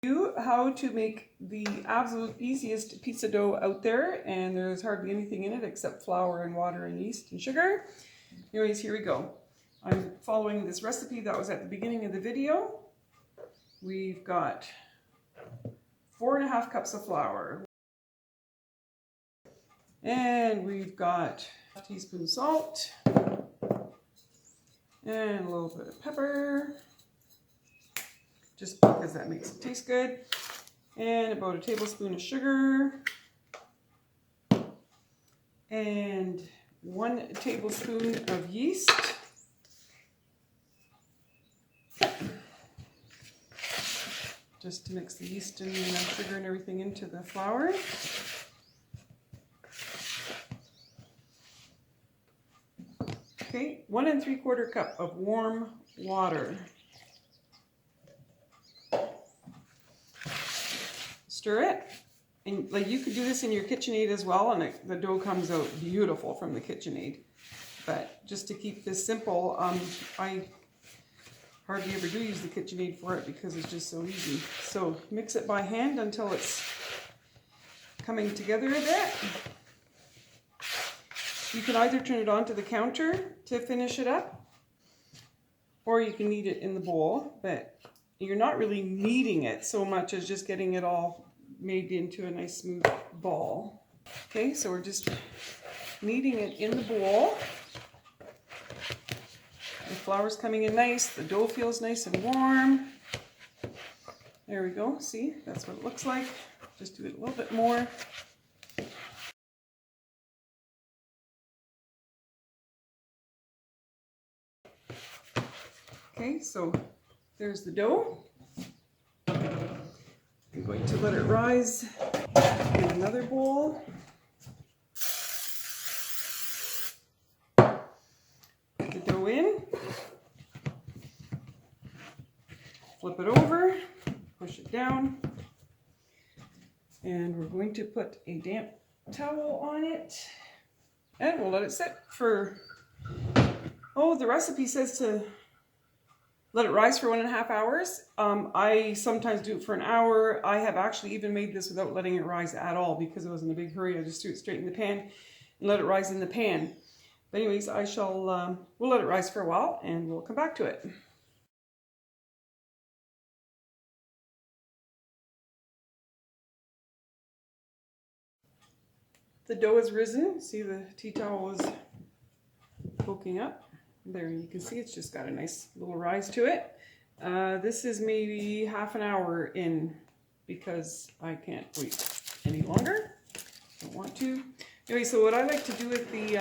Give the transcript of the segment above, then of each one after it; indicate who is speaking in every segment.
Speaker 1: How to make the absolute easiest pizza dough out there, and there's hardly anything in it except flour and water and yeast and sugar. Anyways, here we go. I'm following this recipe that was at the beginning of the video. We've got 4.5 cups of flour, and we've got a teaspoon salt and a little bit of pepper, just because that makes it taste good, and about a tablespoon of sugar, and 1 tablespoon of yeast, just to mix the yeast and sugar and everything into the flour. Okay, 1 3/4 cup of warm water. Stir it, and like you could do this in your KitchenAid as well, and the dough comes out beautiful from the KitchenAid. But just to keep this simple, I hardly ever do use the KitchenAid for it because it's just so easy. So mix it by hand until it's coming together a bit. You can either turn it onto the counter to finish it up, or you can knead it in the bowl, but you're not really kneading it so much as just getting it all made into a nice smooth ball. Okay, so we're just kneading it in the bowl. The flour's coming in nice, the dough feels nice and warm. There we go, see, that's what it looks like. Just do it a little bit more. Okay, so there's the dough. I'm going to let it rise in another bowl. Put the dough in. Flip it over. Push it down. And we're going to put a damp towel on it. And we'll let it sit for, the recipe says to let it rise for 1.5 hours. I sometimes do it for an hour. I have actually even made this without letting it rise at all because I was in a big hurry. I just threw it straight in the pan and let it rise in the pan. But anyways, we'll let it rise for a while and we'll come back to it. The dough has risen. See, the tea towel is poking up. There, you can see it's just got a nice little rise to it. This is maybe half an hour in because I can't wait any longer. Don't want to. Anyway, so what I like to do with the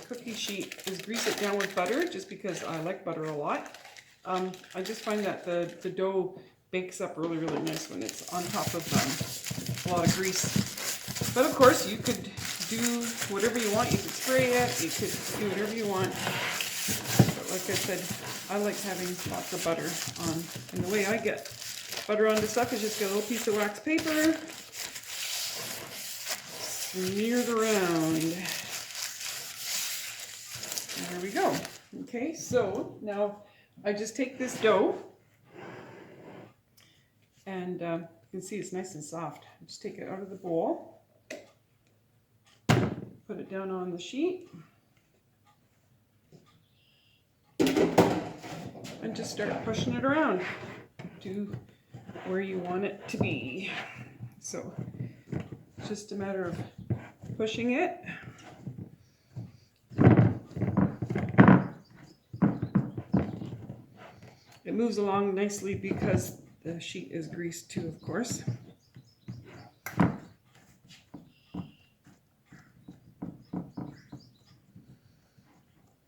Speaker 1: cookie sheet is grease it down with butter, just because I like butter a lot. I just find that the dough bakes up really, really nice when it's on top of a lot of grease. But of course, you could do whatever you want. You could spray it. You could do whatever you want. But like I said, I like having lots of butter on. And the way I get butter onto stuff is just get a little piece of wax paper, smear it around. And there we go. Okay, so now I just take this dough, and you can see it's nice and soft. I just take it out of the bowl, put it down on the sheet, and just start pushing it around to where you want it to be. So it's just a matter of pushing it. It moves along nicely because the sheet is greased too, of course.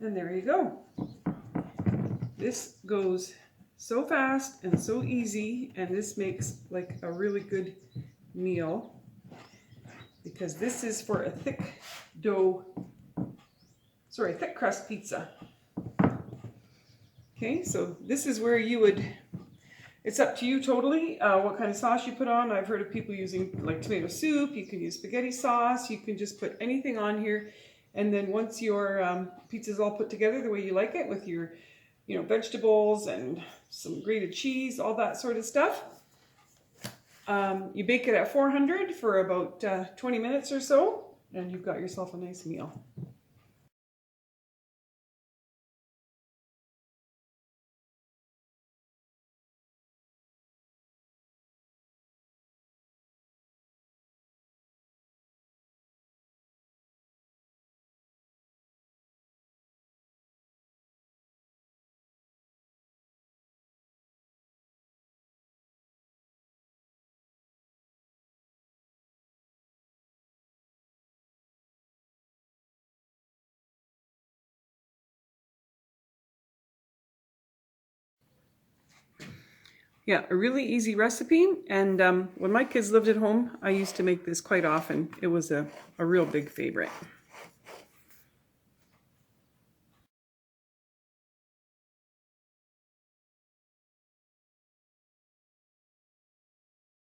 Speaker 1: And there you go. This goes so fast and so easy, and this makes like a really good meal because this is for a thick crust pizza. Okay, so this is where you would, it's up to you totally what kind of sauce you put on. I've heard of people using like tomato soup. You can use spaghetti sauce. You can just put anything on here. And then once your pizza is all put together the way you like it with your vegetables and some grated cheese, all that sort of stuff, You bake it at 400 for about 20 minutes or so, and you've got yourself a nice meal. Yeah, a really easy recipe. And when my kids lived at home, I used to make this quite often. It was a real big favorite.